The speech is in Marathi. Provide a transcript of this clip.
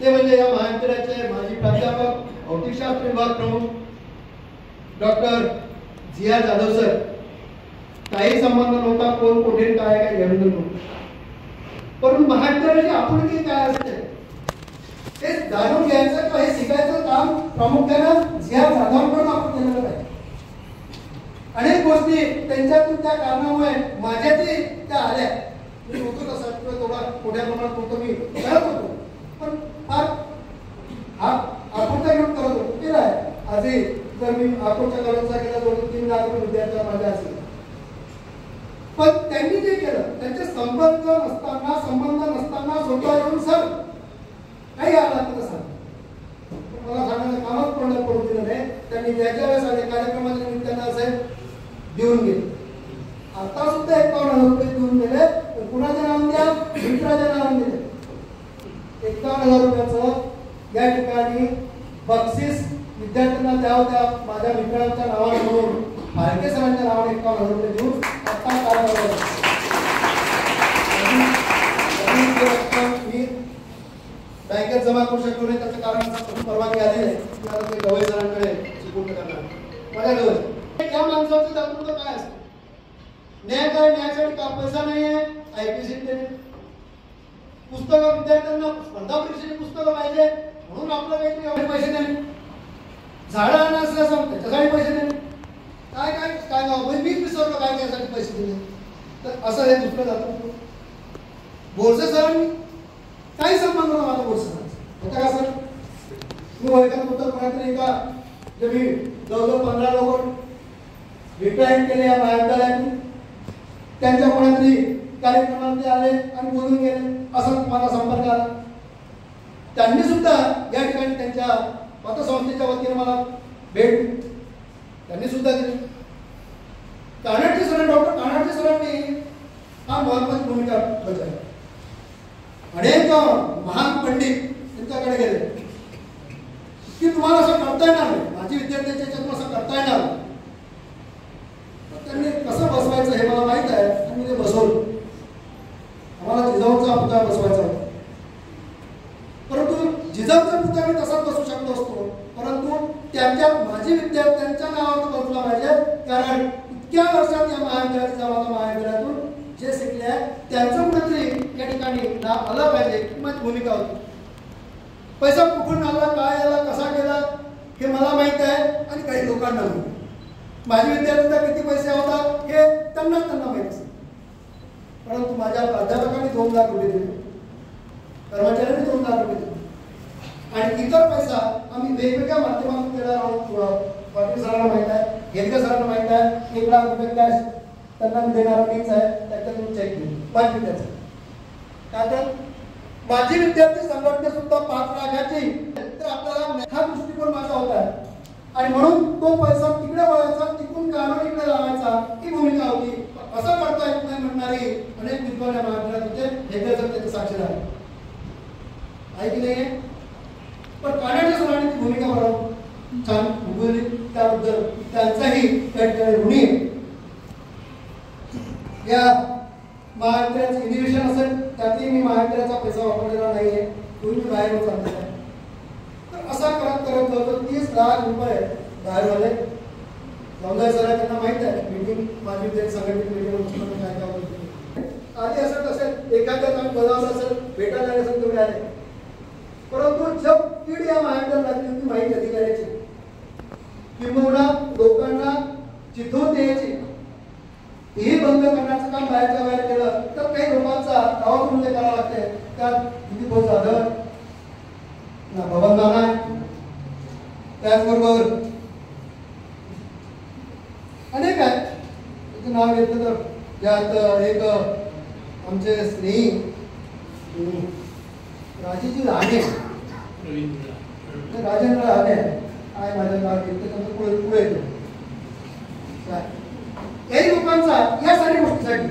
ते म्हणजे या महाविद्यालयाचे माजी प्राध्यापक भौतिकशास्त्र विभाग प्रमुख डॉक्टर जिया जाधव सर. काही संबंध नव्हता, कोण कुठे काय काय घेऊन नव्हतं, परंतु महाविद्यालयाची आपुलकी काय असते हे जाणून घ्यायचं किंवा हे शिकायचं काम प्रामुख्यानं जिया जाधवकडून आपण केलेलं आहे. अनेक गोष्टी त्यांच्यातून त्या कारणामुळे माझ्यातही त्या आल्या. मी होतो तसा किंवा थोडा मोठ्या प्रमाणात होतो, मी करत होतो, पण फार आपुलता घेऊन करत होतो, केला आहे. आजही जर मी आकुलच्या कॉलेजचा केला जोडून 3 लाख विद्यार्थी माझ्या असेल, पण त्यांनी जे केलं त्यांचे संबंध नसताना स्वतः येऊन सर काही आला तर सांग मला सांगायचं कामच पडून दिलं नाही. त्यांनी ज्याच्या वेळेस आले कार्यक्रमाच्या निमित्तानं असेल देऊन गेले. आता सुद्धा 51,000 रुपये देऊन गेले. कुणाच्या नावाने द्या, मित्राच्या नावाने दिले. 51,000 रुपयाचं या ठिकाणी बक्षीस विद्यार्थ्यांना द्यावं, त्या माझ्या मित्रांच्या नावाने म्हणून फाळके सरांच्या नावाने 51,000 रुपये देऊन आता मी बँकेत जमा करू शकलो नाही. त्याचं कारण परवानगी आली नाही, ते गवई सरांकडे सुपूर्द करणार माझ्या जवळ. या माणसाचं दातृत्व काय असतं? न्यायासाठी का पैसा नाही आहे, IPC पुस्तकं विद्यार्थ्यांना स्पर्धा परीक्षेची पुस्तकं पाहिजे म्हणून आपलं काहीतरी पैसे देणे, झाडं आणा असं त्याच्यासाठी पैसे देणे, काय काय काय मीच विसरलो काय त्यासाठी पैसे दिले. तर असं हे दुसरं दातृत्व. बोरसे सरांनी काही संबंध नव्हता माझा बोरसे सरांचा होता का सर? मी ओळखत होतो कोणातरी एका जे मी जवळजवळ 15 लोक रिटायर केले या महाविद्यालयाने, त्यांच्या कोणातरी कार्यक्रमात आले आणि बोलून गेले, असा मला संपर्क आला. त्यांनी सुद्धा या ठिकाणी त्यांच्या पतसंस्थेच्या वतीने मला भेट त्यांनी सुद्धा दिली. कानाडचे सर, डॉक्टर कानाडचे सरांनी हा महत्वाची भूमिका बजावली. अनेक महान पंडित त्यांच्याकडे गेले की तुम्हाला असं करता येणार नाही, माझी विद्यार्थ्यांच्या याच्यातून असं करता येणार. त्यांनी कसं बसवायचं हे मला माहित आहे आणि मी ते बसवलं. आम्हाला जिजाऊचा पुतळा बसवायचा होता, परंतु जिजाऊचा पुतळा मी तसाच बसवू शकलो असतो, परंतु त्याच्यात माझी विद्यार्थ्यांच्या नावानं बसला पाहिजे. कारण इतक्या वर्षात या महाविद्यालयातून जे शिकले आहे त्यांचं कुठेतरी या ठिकाणी नाव आलं पाहिजे, माझी भूमिका होती. पैसा कुठून आला, काय आला, कसा केला हे मला माहित आहे आणि काही लोकांना माहिती. माझी विद्यार्थ्यांना किती पैसे होता हे त्यांना माहित असेल, परंतु माझ्या प्राध्यापकांनी 2 लाख रुपये दिले, कर्मचाऱ्यांनी 2 लाख रुपये दिले आणि इतर पैसा आम्ही वेगवेगळ्या माध्यमातून देणार आहोत. पाटील सरांना माहित आहे, घेतकर सरांना माहित आहे, 1 लाख रुपये कॅश त्यांना देणारा मीच आहे. त्याच्यातून चेक घेऊन माझी विद्यार्थी काय तर माझी विद्यार्थी संघटने सुद्धा 5 लाखाची, तर आपल्याला हा दृष्टिकोन माझा होता आणि म्हणून तो पैसा तिकडे वळायचा, तिकडून काढून इकडे लावायचा ही भूमिका होती. असं करता येत नाही म्हणणारी अनेक विद्वान या महाविद्यालयात होते. हे जर त्याचे साक्षीदार आहे की नाही. पण कानाडच्या सरांनी ती भूमिका बरोबर छान उभवली, त्याबद्दल त्यांचाही त्या ठिकाणी ऋणी आहे. या महाविद्यालयाचं अधिवेशन असेल त्यातही मी महाविद्यालयाचा पैसा वापरलेला नाहीये, तुम्ही बाहेर होत चाललेला आहे. तर असा करत जवळजवळ 30 लाख रुपये बाहेर झाले. जमदार सर त्यांना माहित आहे मीटिंग माझी विद्यार्थी संघटनेची मीटिंग काय काय होती. आधी असं असेल एखाद्या काम बजावलं असेल, भेटायला असेल तेवढे आले, परंतु जब कीड या महाविद्यालयात लागली होती माहिती अधिकाऱ्याची, किंबहुना लोकांना चिथून द्यायची, हे बंद करण्याचं काम बाहेरच्या बाहेर केलं तर काही लोकांचा गावातून उल्लेख करावा लागते. त्यात किती भाऊ जाधव ना भवन नाना, त्याचबरोबर अनेक आहेत. त्याचं नाव घेतलं तर यात एक आमचे स्नेही राजेजी राणे, राजेंद्र राणे आहे माझं नाव घेतलं, त्यांचं पुढे येतो. काही लोकांचा या साऱ्या गोष्टीसाठी